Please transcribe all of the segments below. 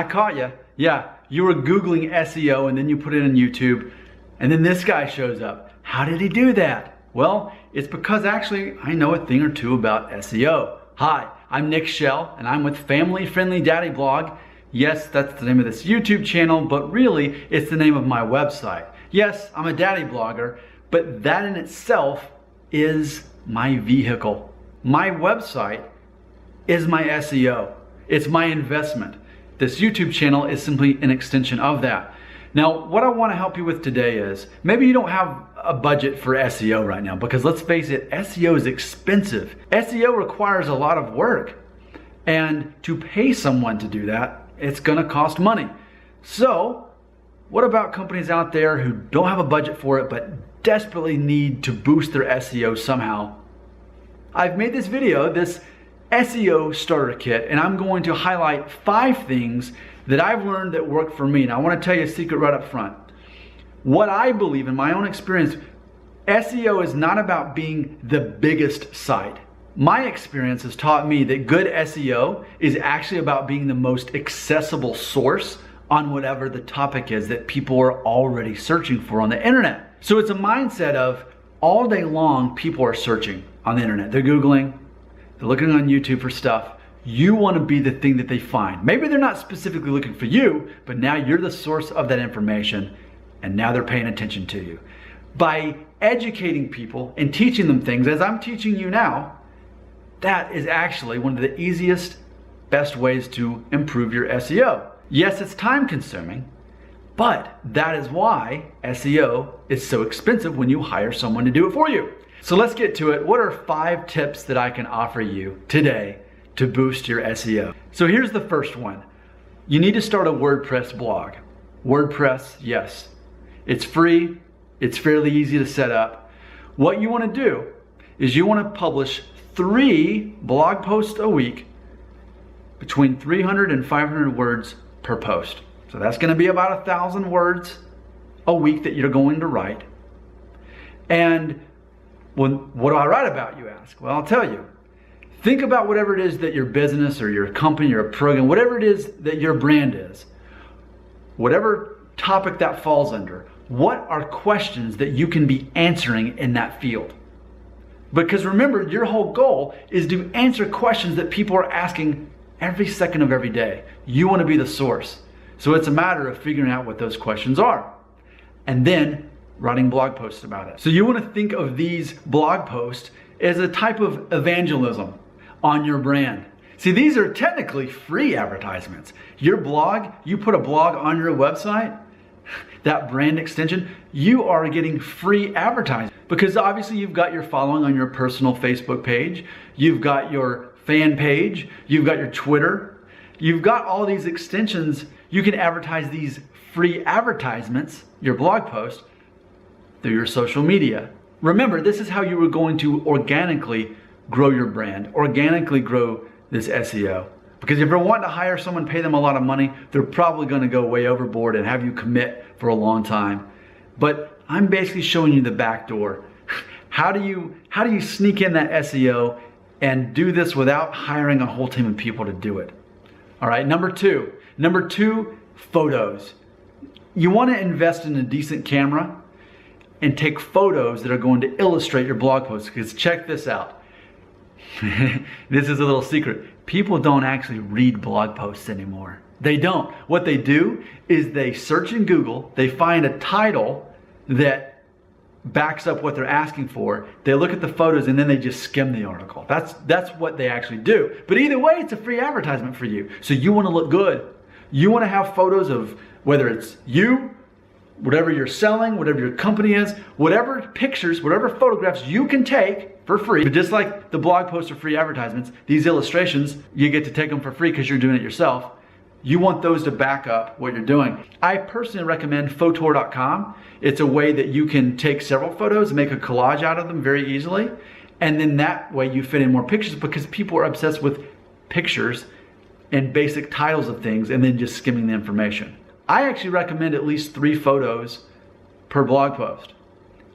I caught you. Yeah, you were Googling SEO and then you put it in YouTube and then this guy shows up. How did he do that? Well, it's because actually I know a thing or two about SEO. Hi, I'm Nick Shell and I'm with Family Friendly Daddy Blog. Yes, that's the name of this YouTube channel, but really it's the name of my website. Yes, I'm a daddy blogger, but that in itself is my vehicle. My website is my SEO. It's my investment. This YouTube channel is simply an extension of that. Now, what I want to help you with today is, maybe you don't have a budget for SEO right now, because let's face it, SEO is expensive. SEO requires a lot of work. And to pay someone to do that, it's gonna cost money. So, what about companies out there who don't have a budget for it, but desperately need to boost their SEO somehow? I've made this video, this SEO starter kit, and I'm going to highlight 5 things that I've learned that work for me. Now, I want to tell you a secret right up front. What I believe in my own experience, SEO is not about being the biggest site. My experience has taught me that good SEO is actually about being the most accessible source on whatever the topic is that people are already searching for on the internet. So it's a mindset of all day long people are searching on the internet. They're Googling, they're looking on YouTube for stuff. You want to be the thing that they find. Maybe they're not specifically looking for you, but now you're the source of that information and now they're paying attention to you. By educating people and teaching them things, as I'm teaching you now, that is actually one of the easiest, best ways to improve your SEO. Yes, it's time consuming, but that is why SEO is so expensive when you hire someone to do it for you. So let's get to it. What are 5 tips that I can offer you today to boost your SEO? So here's the first one. You need to start a WordPress blog. WordPress, yes, it's free. It's fairly easy to set up. What you want to do is you want to publish 3 blog posts a week, between 300 and 500 words per post. So that's going to be about 1,000 words a week that you're going to write. And what do I write about, you ask? Well, I'll tell you. Think about whatever it is that your business or your company or program, whatever it is that your brand is, whatever topic that falls under, what are questions that you can be answering in that field? Because remember, your whole goal is to answer questions that people are asking every second of every day. You want to be the source. So it's a matter of figuring out what those questions are and then writing blog posts about it. So you want to think of these blog posts as a type of evangelism on your brand. See, these are technically free advertisements. Your blog, you put a blog on your website, that brand extension, you are getting free advertising, because obviously you've got your following on your personal Facebook page, you've got your fan page, you've got your Twitter, you've got all these extensions. You can advertise these free advertisements, your blog post, through your social media. Remember, this is how you are going to organically grow your brand, organically grow this SEO. Because if you're wanting to hire someone, pay them a lot of money, they're probably going to go way overboard and have you commit for a long time. But I'm basically showing you the back door. How do you sneak in that SEO and do this without hiring a whole team of people to do it? All right, number two, photos. You want to invest in a decent camera and take photos that are going to illustrate your blog posts, because check this out. This is a little secret. People don't actually read blog posts anymore. They don't. What they do is they search in Google, they find a title that backs up what they're asking for, they look at the photos, and then they just skim the article. That's what they actually do. But either way, it's a free advertisement for you. So you want to look good. You want to have photos of whether it's you, whatever you're selling, whatever your company is, whatever pictures, whatever photographs you can take for free. But just like the blog posts are free advertisements, these illustrations, you get to take them for free because you're doing it yourself. You want those to back up what you're doing. I personally recommend Photor.com. It's a way that you can take several photos and make a collage out of them very easily. And then that way you fit in more pictures, because people are obsessed with pictures and basic titles of things and then just skimming the information. I actually recommend at least 3 photos per blog post.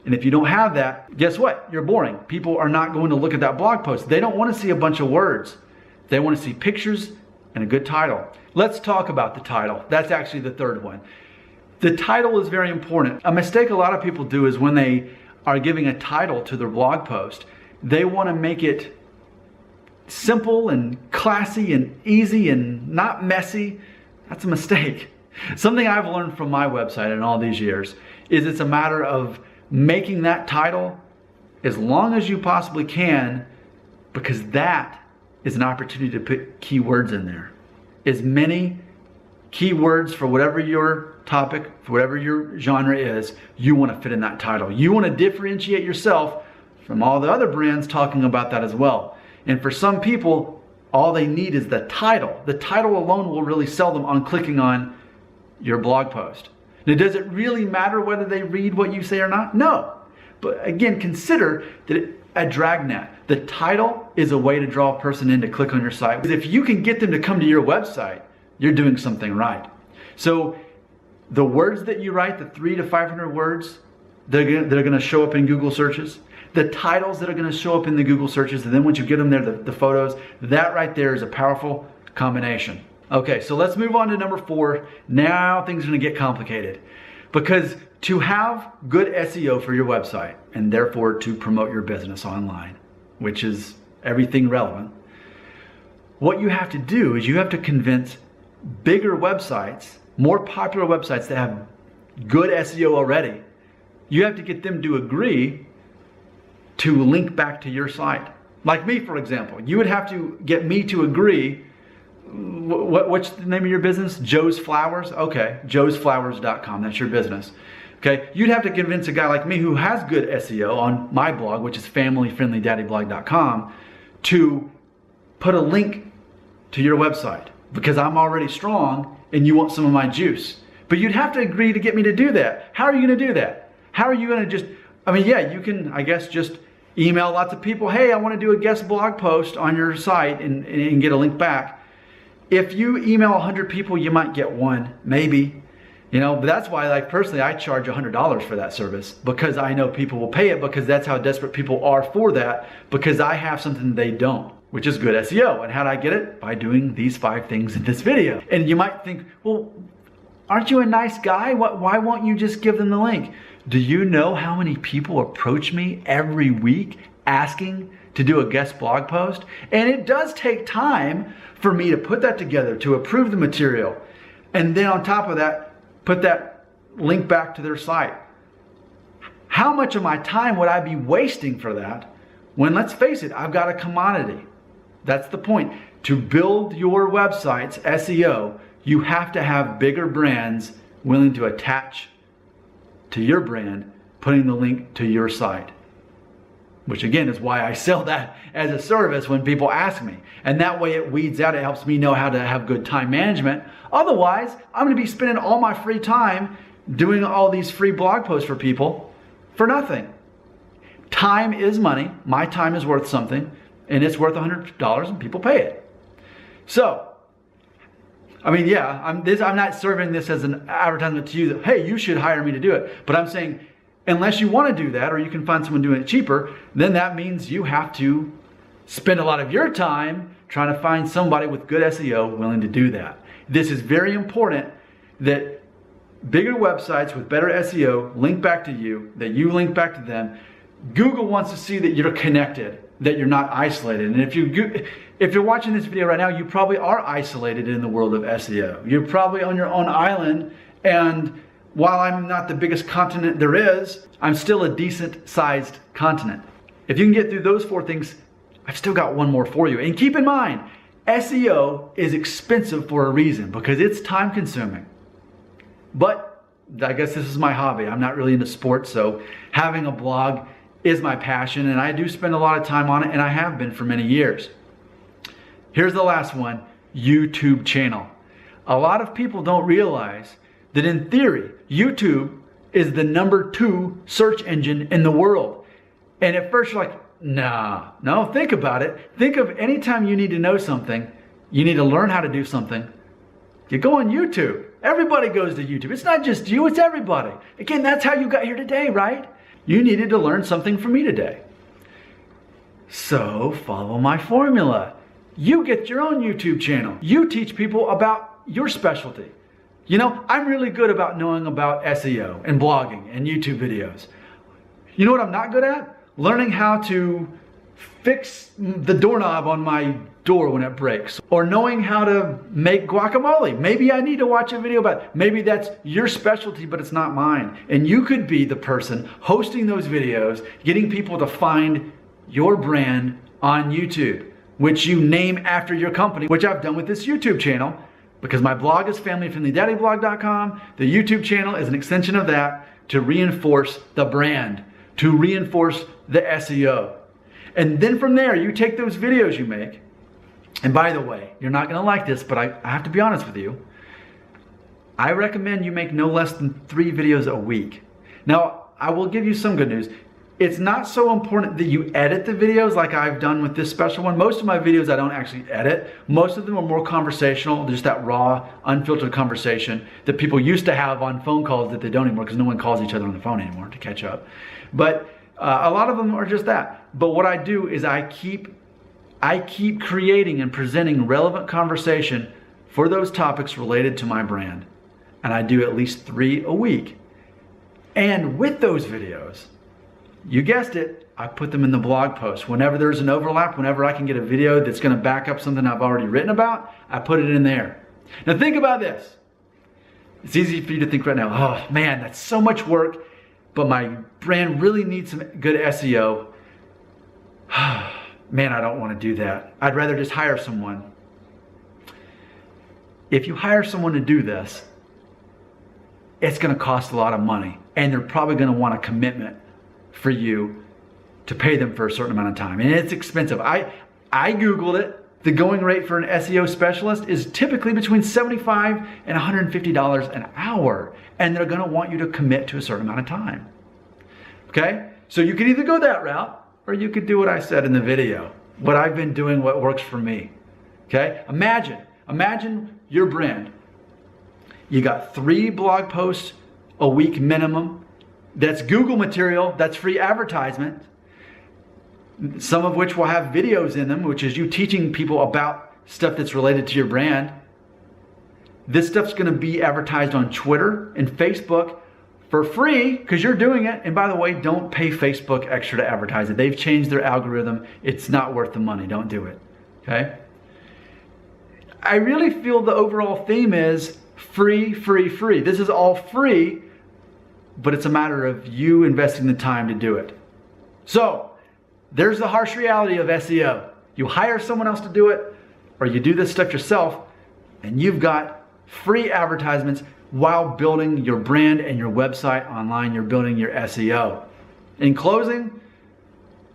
And if you don't have that, guess what? You're boring. People are not going to look at that blog post. They don't want to see a bunch of words. They want to see pictures and a good title. Let's talk about the title. That's actually the third one. The title is very important. A mistake a lot of people do is when they are giving a title to their blog post, they want to make it simple and classy and easy and not messy. That's a mistake. Something I've learned from my website in all these years is it's a matter of making that title as long as you possibly can, because that is an opportunity to put keywords in there. As many keywords for whatever your topic, for whatever your genre is, you want to fit in that title. You want to differentiate yourself from all the other brands talking about that as well. And for some people, all they need is the title. The title alone will really sell them on clicking on your blog post. Now, does it really matter whether they read what you say or not? No. But again, consider that a dragnet. The title is a way to draw a person in to click on your site. Because if you can get them to come to your website, you're doing something right. So the words that you write, the 300 to 500 words that are going to show up in Google searches, the titles that are going to show up in the Google searches, and then once you get them there, the photos, that right there is a powerful combination. Okay, so let's move on to number 4. Now things are going to get complicated. Because to have good SEO for your website, and therefore to promote your business online, which is everything relevant, what you have to do is you have to convince bigger websites, more popular websites that have good SEO already, you have to get them to agree to link back to your site. Like me, for example, you would have to get me to agree. What's the name of your business? Joe's Flowers? Okay, joesflowers.com, that's your business. Okay, you'd have to convince a guy like me who has good SEO on my blog, which is familyfriendlydaddyblog.com, to put a link to your website because I'm already strong and you want some of my juice. But you'd have to agree to get me to do that. How are you going to do that? How are you going to just, yeah, you can, I guess, just email lots of people, hey, I want to do a guest blog post on your site and get a link back. If you email 100 people, you might get one, maybe. But that's why, like, personally, I charge $100 for that service because I know people will pay it because that's how desperate people are for that, because I have something they don't, which is good SEO. And how do I get it? By doing these 5 things in this video. And you might think, well, aren't you a nice guy? Why won't you just give them the link? Do you know how many people approach me every week asking to do a guest blog post? And it does take time for me to put that together, to approve the material, and then on top of that, put that link back to their site. How much of my time would I be wasting for that when, let's face it, I've got a commodity? That's the point. To build your website's SEO, you have to have bigger brands willing to attach to your brand, putting the link to your site. Which again is why I sell that as a service when people ask me. And that way it weeds out, it helps me know how to have good time management. Otherwise, I'm going to be spending all my free time doing all these free blog posts for people for nothing. Time is money. My time is worth something, and it's worth $100 and people pay it. So, I'm not serving this as an advertisement to you that, hey, you should hire me to do it. But I'm saying, unless you want to do that, or you can find someone doing it cheaper, then that means you have to spend a lot of your time trying to find somebody with good SEO willing to do that. This is very important that bigger websites with better SEO link back to you, that you link back to them. Google wants to see that you're connected, that you're not isolated. And if you're watching this video right now, you probably are isolated in the world of SEO. You're probably on your own island, and while I'm not the biggest continent there is, I'm still a decent sized continent. If you can get through those 4 things, I've still got one more for you. And keep in mind, SEO is expensive for a reason, because it's time consuming. But I guess this is my hobby. I'm not really into sports, so having a blog is my passion, and I do spend a lot of time on it, and I have been for many years. Here's the last one, YouTube channel. A lot of people don't realize that in theory, YouTube is the #2 search engine in the world. And at first you're like, no, think about it. Think of any time you need to know something, you need to learn how to do something, you go on YouTube. Everybody goes to YouTube. It's not just you, it's everybody. Again, that's how you got here today, right? You needed to learn something from me today. So follow my formula. You get your own YouTube channel. You teach people about your specialty. You know, I'm really good about knowing about SEO and blogging and YouTube videos. You know what I'm not good at? Learning how to fix the doorknob on my door when it breaks, or knowing how to make guacamole. Maybe I need to watch a video about it. Maybe that's your specialty, but it's not mine. And you could be the person hosting those videos, getting people to find your brand on YouTube, which you name after your company, which I've done with this YouTube channel, because my blog is familyfriendlydaddyblog.com. The YouTube channel is an extension of that to reinforce the brand, to reinforce the SEO. And then from there, you take those videos you make, and by the way, you're not gonna like this, but I have to be honest with you. I recommend you make no less than 3 videos a week. Now, I will give you some good news. It's not so important that you edit the videos like I've done with this special one. Most of my videos I don't actually edit. Most of them are more conversational, just that raw, unfiltered conversation that people used to have on phone calls that they don't anymore because no one calls each other on the phone anymore to catch up. But a lot of them are just that. But what I do is I keep creating and presenting relevant conversation for those topics related to my brand. And I do at least 3 a week. And with those videos, you guessed it, I put them in the blog post. Whenever there's an overlap, whenever I can get a video that's gonna back up something I've already written about, I put it in there. Now think about this. It's easy for you to think right now, oh man, that's so much work, but my brand really needs some good SEO. Man, I don't want to do that. I'd rather just hire someone. If you hire someone to do this, it's going to cost a lot of money, and they're probably going to want a commitment for you to pay them for a certain amount of time, and it's expensive. I Googled it. The going rate for an SEO specialist is typically between $75 and $150 an hour, and they're going to want you to commit to a certain amount of time. Okay? So you could either go that route, or you could do what I said in the video, what I've been doing, what works for me. Okay? Imagine your brand. You got 3 blog posts a week minimum. That's Google material, that's free advertisement. Some of which will have videos in them, which is you teaching people about stuff that's related to your brand. This stuff's gonna be advertised on Twitter and Facebook for free, because you're doing it. And by the way, don't pay Facebook extra to advertise it. They've changed their algorithm. It's not worth the money. Don't do it. Okay? I really feel the overall theme is free, free, free. This is all free, but it's a matter of you investing the time to do it. So, there's the harsh reality of SEO. You hire someone else to do it, or you do this stuff yourself, and you've got free advertisements while building your brand and your website online. You're building your SEO. In closing,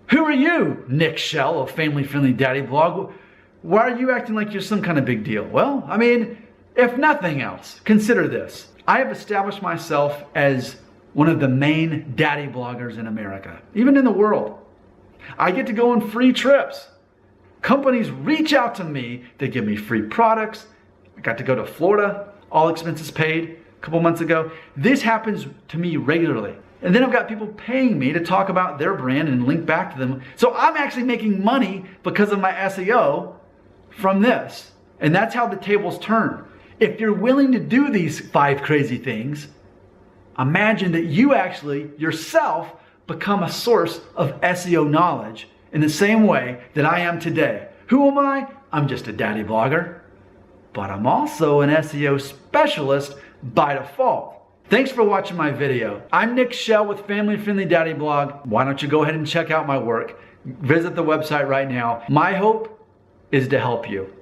who are you, Nick Shell of Family Friendly Daddy Blog? Why are you acting like you're some kind of big deal? Well, I mean, if nothing else, consider this. I have established myself as one of the main daddy bloggers in America, even in the world. I get to go on free trips. Companies reach out to me, they give me free products. I got to go to Florida, all expenses paid, a couple months ago. This happens to me regularly. And then I've got people paying me to talk about their brand and link back to them. So I'm actually making money because of my SEO from this. And that's how the tables turn. If you're willing to do these 5 crazy things, imagine that you actually yourself become a source of SEO knowledge in the same way that I am today. Who am I? I'm just a daddy blogger, but I'm also an SEO specialist by default. Thanks for watching my video. I'm Nick Shell with Family Friendly Daddy Blog. Why don't you go ahead and check out my work? Visit the website right now. My hope is to help you.